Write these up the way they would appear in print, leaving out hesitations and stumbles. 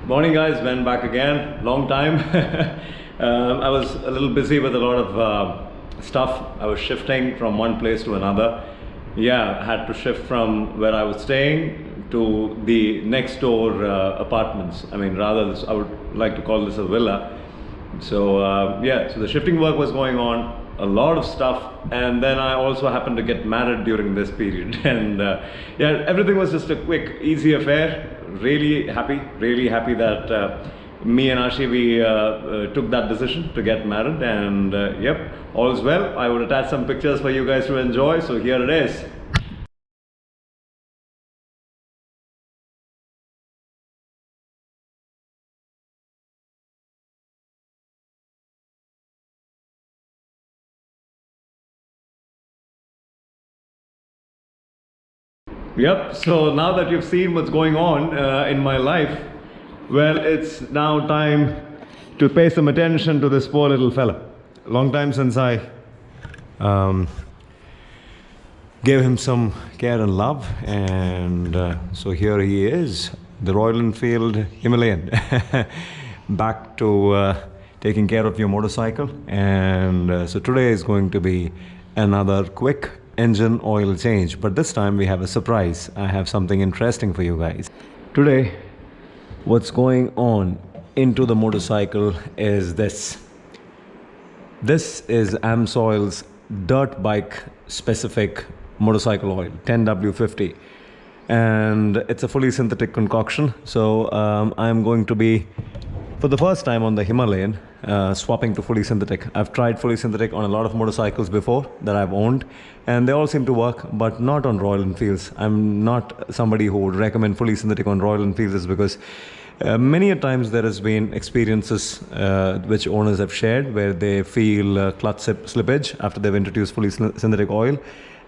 Morning guys, Ben back again. Long time. I was a little busy with a lot of stuff. I was shifting from one place to another. Yeah, I had to shift from where I was staying to the next door apartments. I mean, rather, I would like to call this a villa. So yeah, so the shifting work was going on, a lot of stuff, and then I also happened to get married during this period. And yeah, everything was just a quick, easy affair. Really happy that me and Ashi, we took that decision to get married, and yep, all is well. I would attach some pictures for you guys to enjoy, so here it is. Yep, so now that you've seen what's going on in my life, well, it's now time to pay some attention to this poor little fella. Long time since I gave him some care and love, and so here he is, the Royal Enfield Himalayan, back to taking care of your motorcycle. And so today is going to be another quick engine oil change, but this time we have a surprise. I have something interesting for you guys. Today, what's going on into the motorcycle is this. This is AMSOIL's dirt bike specific motorcycle oil, 10W50, and it's a fully synthetic concoction. So I'm going to be, for the first time on the Himalayan, swapping to fully synthetic. I've tried fully synthetic on a lot of motorcycles before that I've owned, and they all seem to work, but not on Royal Enfields. I'm not somebody who would recommend fully synthetic on Royal Enfields, because many a times there has been experiences which owners have shared where they feel clutch slippage after they've introduced fully synthetic oil.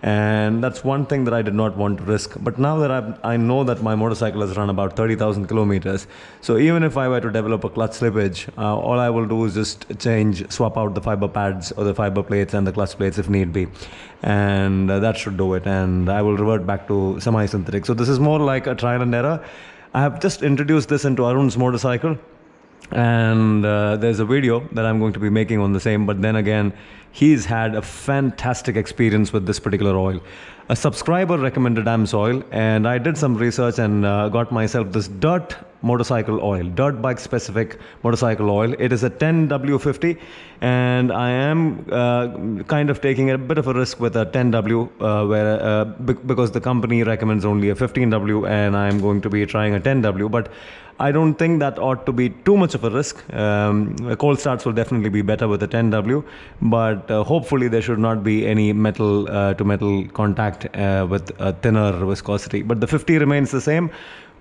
And that's one thing that I did not want to risk. But now that I know that my motorcycle has run about 30,000 kilometers, so even if I were to develop a clutch slippage, all I will do is just swap out the fiber pads or the fiber plates and the clutch plates if need be, and that should do it, and I will revert back to semi-synthetic. So this is more like a trial and error. I have just introduced this into Arun's motorcycle, and there's a video that I'm going to be making on the same, but then again, he's had a fantastic experience with this particular oil. A subscriber recommended AMSOIL, and I did some research and got myself this dirt motorcycle oil, dirt bike specific motorcycle oil. It is a 10W50, and I am kind of taking a bit of a risk with a 10W because the company recommends only a 15W, and I'm going to be trying a 10W, but I don't think that ought to be too much of a risk. Cold starts will definitely be better with a 10W, but hopefully there should not be any metal to metal contact with a thinner viscosity. But the 50 remains the same.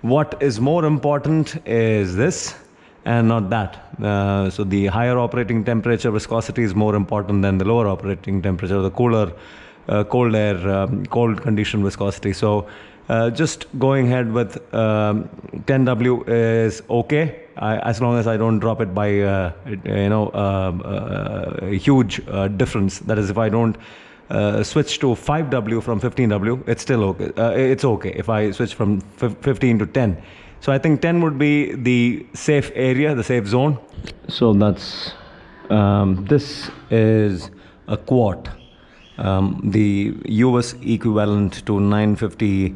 What is more important is this and not that. So the higher operating temperature viscosity is more important than the lower operating temperature, the cooler cold air, cold condition viscosity. So just going ahead with 10W is okay, as long as I don't drop it by a huge difference. That is, if I don't switch to 5W from 15W, it's still okay. It's okay if I switch from 15 to 10. So I think 10 would be the safe area, the safe zone. So that's this is a quart. The US equivalent to 950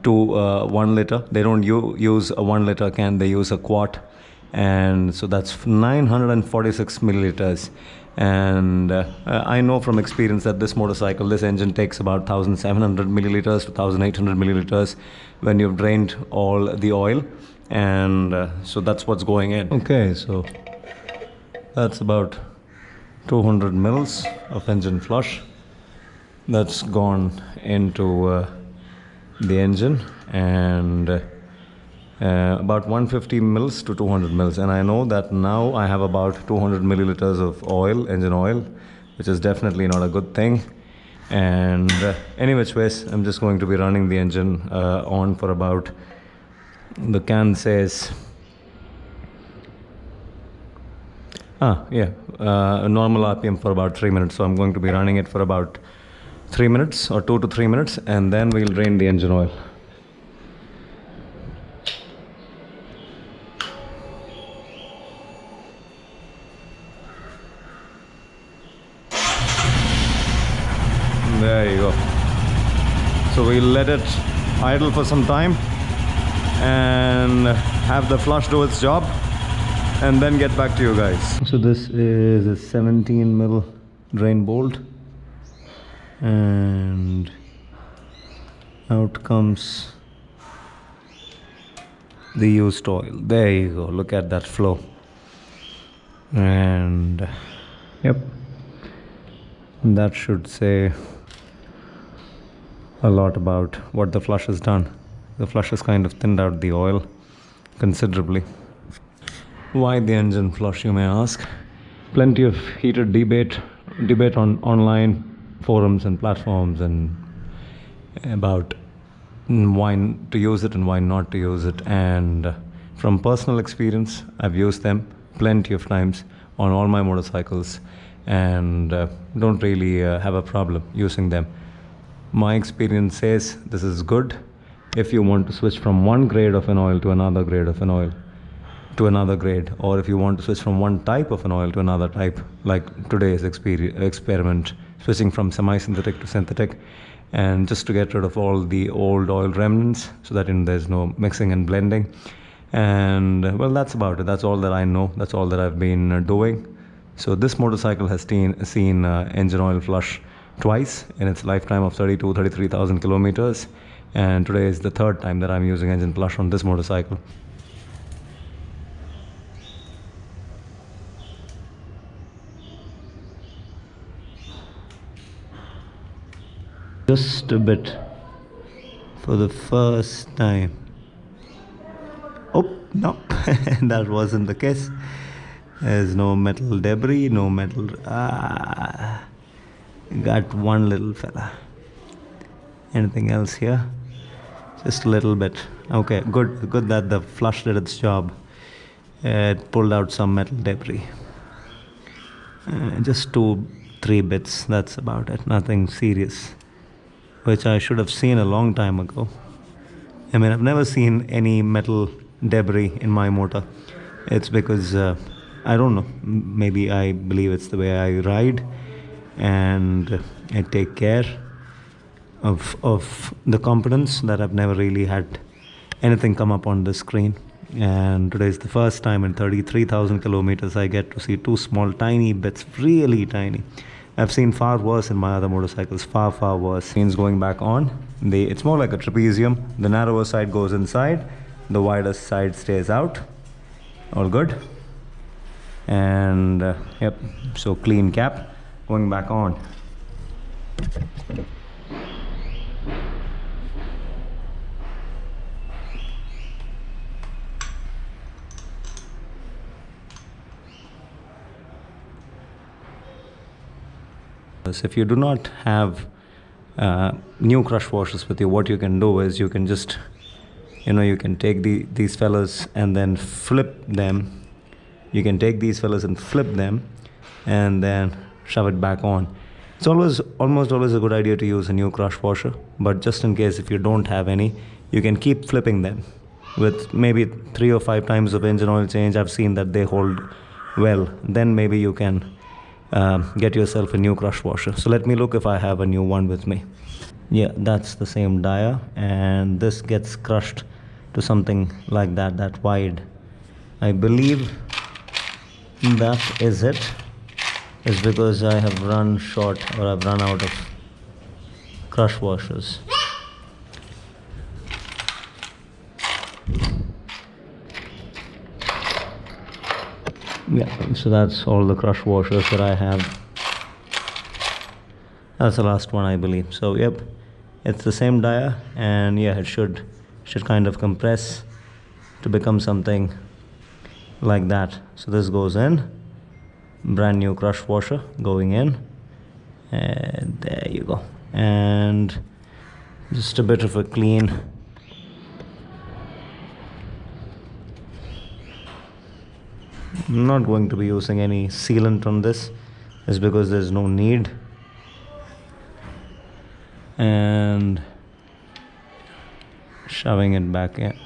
to 1 liter. They don't use a 1 liter can, they use a quart, and so that's 946 milliliters. And I know from experience that this motorcycle, this engine takes about 1700 milliliters to 1800 milliliters when you've drained all the oil, and so that's what's going in. Okay, so that's about 200 mils of engine flush that's gone into the engine, and about 150 mils to 200 mils, and I know that now I have about 200 milliliters of oil, engine oil, which is definitely not a good thing. And any which ways, I'm just going to be running the engine on for about, the can says a normal RPM for about 3 minutes, so I'm going to be running it for about 3 minutes or 2 to 3 minutes, and then we'll drain the engine oil. So we'll let it idle for some time and have the flush do its job and then get back to you guys. So this is a 17 mil drain bolt and out comes the used oil. There you go, look at that flow. And yep, that should say a lot about what the flush has done. The flush has kind of thinned out the oil considerably. Why the engine flush, you may ask? Plenty of heated debate on online forums and platforms and about why to use it and why not to use it. And from personal experience, I've used them plenty of times on all my motorcycles and don't really have a problem using them. My experience says this is good if you want to switch from one grade of an oil to another grade of an oil to another grade, or if you want to switch from one type of an oil to another type, like today's experiment, switching from semi-synthetic to synthetic, and just to get rid of all the old oil remnants so that there's no mixing and blending. And well, that's about it. That's all that I know. That's all that I've been doing. So this motorcycle has seen engine oil flush twice in its lifetime of 33,000 kilometers, and today is the third time that I'm using engine flush on this motorcycle. Just a bit for the first time. Oh no, that wasn't the case. There's no metal debris, no metal. Got one little fella. Anything else here? Just a little bit. Okay, good that the flush did its job. It pulled out some metal debris. Just 2-3 bits, that's about it. Nothing serious, which I should have seen a long time ago. I mean, I've never seen any metal debris in my motor. It's because I don't know, maybe I believe it's the way I ride and I take care of the components, that I've never really had anything come up on the screen. And today is the first time in 33,000 kilometers I get to see 2 small tiny bits, really tiny. I've seen far worse in my other motorcycles, far worse. Means going back on, it's more like a trapezium. The narrower side goes inside, the wider side stays out. All good. And yep, so clean cap. Going back on. If you do not have new crush washers with you, what you can do is you can just, you can take these fellas and then flip them. You can take these fellas and flip them and then shove it back on. It's almost always a good idea to use a new crush washer, but just in case if you don't have any, you can keep flipping them with maybe 3 or 5 times of engine oil change. I've seen that they hold well. Then maybe you can get yourself a new crush washer. So let me look if I have a new one with me. Yeah, that's the same dia, and this gets crushed to something like that wide. I believe that is it. It's because I have run short, or I've run out of crush washers. Yeah, so that's all the crush washers that I have. That's the last one, I believe. So yep, it's the same dia, and yeah, it should kind of compress to become something like that. So this goes in, brand new crush washer going in, and there you go. And just a bit of a clean. I'm not going to be using any sealant on this, is because there's no need. And shoving it back in.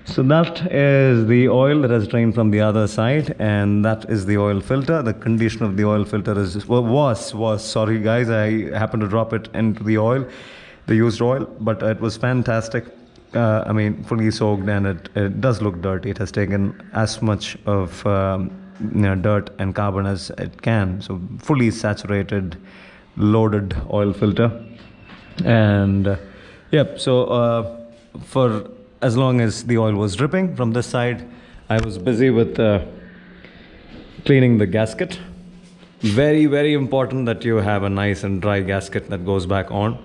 So that is the oil that has drained from the other side, and that is the oil filter. The condition of the oil filter was sorry guys, I happened to drop it into the oil. the used oil, but it was fantastic. I mean, fully soaked, and it does look dirty. It has taken as much of dirt and carbon as it can. So fully saturated, loaded oil filter. And yep, so for as long as the oil was dripping from this side, I was busy with cleaning the gasket. Very, very important that you have a nice and dry gasket that goes back on,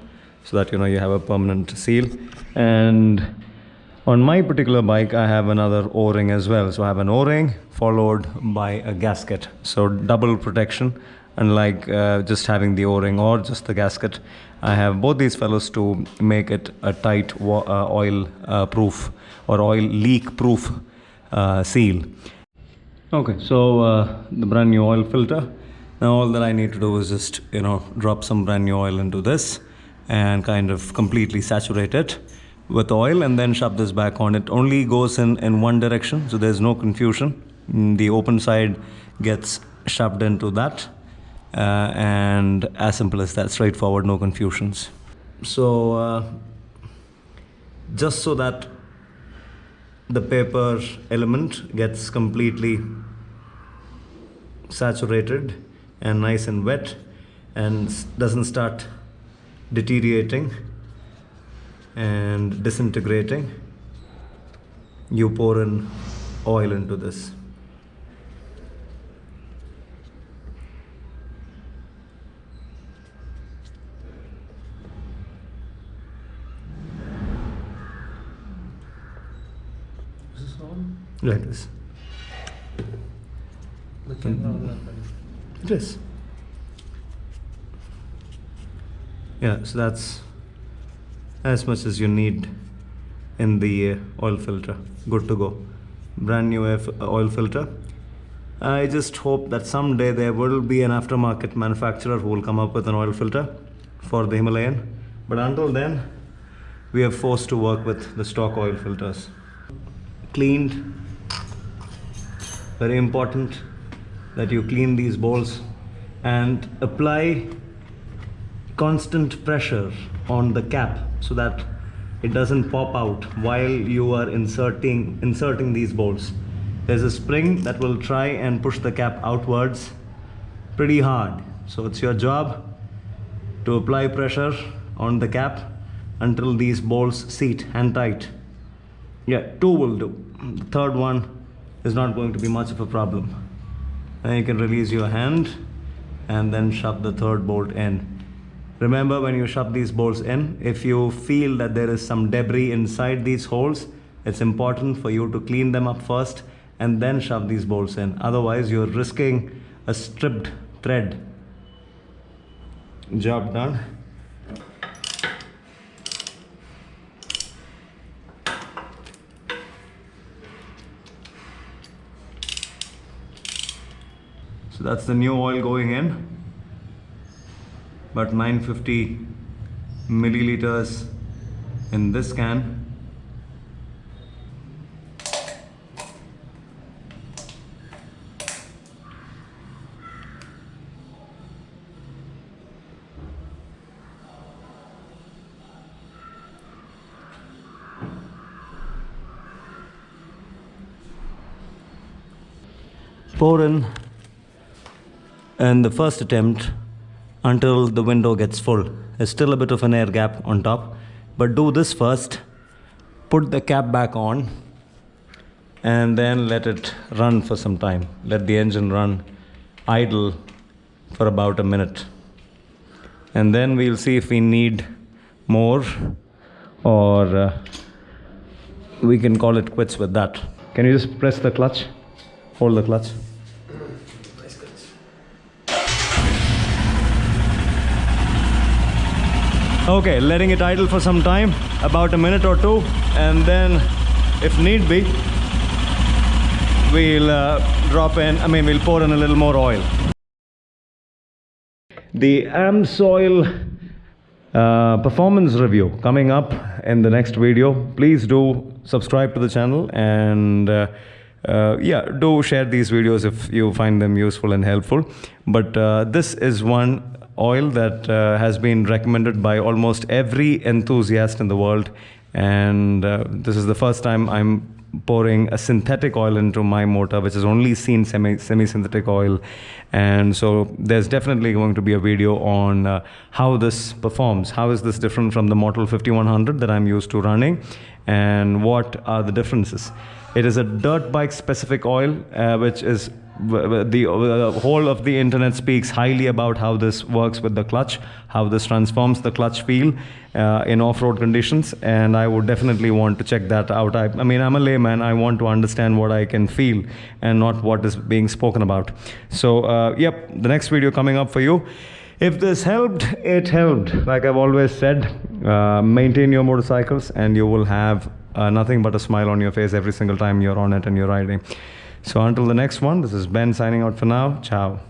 so that you have a permanent seal. And on my particular bike, I have another O-ring as well. So I have an O-ring followed by a gasket, so double protection. Unlike just having the O-ring or just the gasket, I have both these fellows to make it a tight oil proof or oil leak proof seal. Okay, so the brand new oil filter. Now all that I need to do is just drop some brand new oil into this and kind of completely saturate it with oil, and then shove this back on. It only goes in one direction, so there's no confusion. The open side gets shoved into that, and as simple as that, straightforward, no confusions. So just so that the paper element gets completely saturated and nice and wet and doesn't start deteriorating and disintegrating, you pour in oil into this. Is this on? Like this. The camera. It is. Yeah, so that's as much as you need in the oil filter. Good to go. Brand new oil filter. I just hope that someday there will be an aftermarket manufacturer who will come up with an oil filter for the Himalayan. But until then, we are forced to work with the stock oil filters. Cleaned. Very important that you clean these bowls and apply constant pressure on the cap so that it doesn't pop out while you are inserting these bolts. There's a spring that will try and push the cap outwards pretty hard. So it's your job to apply pressure on the cap until these bolts seat hand tight. Yeah, 2 will do. The third one is not going to be much of a problem. Then you can release your hand and then shove the third bolt in. Remember, when you shove these bolts in, if you feel that there is some debris inside these holes, it's important for you to clean them up first and then shove these bolts in. Otherwise, you're risking a stripped thread. Job done. So that's the new oil going in. About 950 milliliters in this can. Pour in the first attempt until the window gets full. There's still a bit of an air gap on top, but do this first. Put the cap back on and then let it run for some time. Let the engine run idle for about a minute, and then we'll see if we need more, or we can call it quits with that. Can you just press the clutch? Hold the clutch. Okay, letting it idle for some time, about a minute or two, and then if need be, we'll we'll pour in a little more oil. The AMSOIL performance review coming up in the next video. Please do subscribe to the channel, and yeah, do share these videos if you find them useful and helpful. But this is one oil that has been recommended by almost every enthusiast in the world, and this is the first time I'm pouring a synthetic oil into my motor, which has only seen semi-synthetic oil. And so there's definitely going to be a video on how this performs. How is this different from the Model 5100 that I'm used to running, and what are the differences? It is a dirt bike specific oil, which is the whole of the internet speaks highly about how this works with the clutch, how this transforms the clutch feel in off-road conditions, and I would definitely want to check that out. I mean, I'm a layman. I want to understand what I can feel and not what is being spoken about. So, yep, the next video coming up for you. If this helped, it helped. Like I've always said, maintain your motorcycles and you will have nothing but a smile on your face every single time you're on it and you're riding. So until the next one, this is Ben signing out for now. Ciao.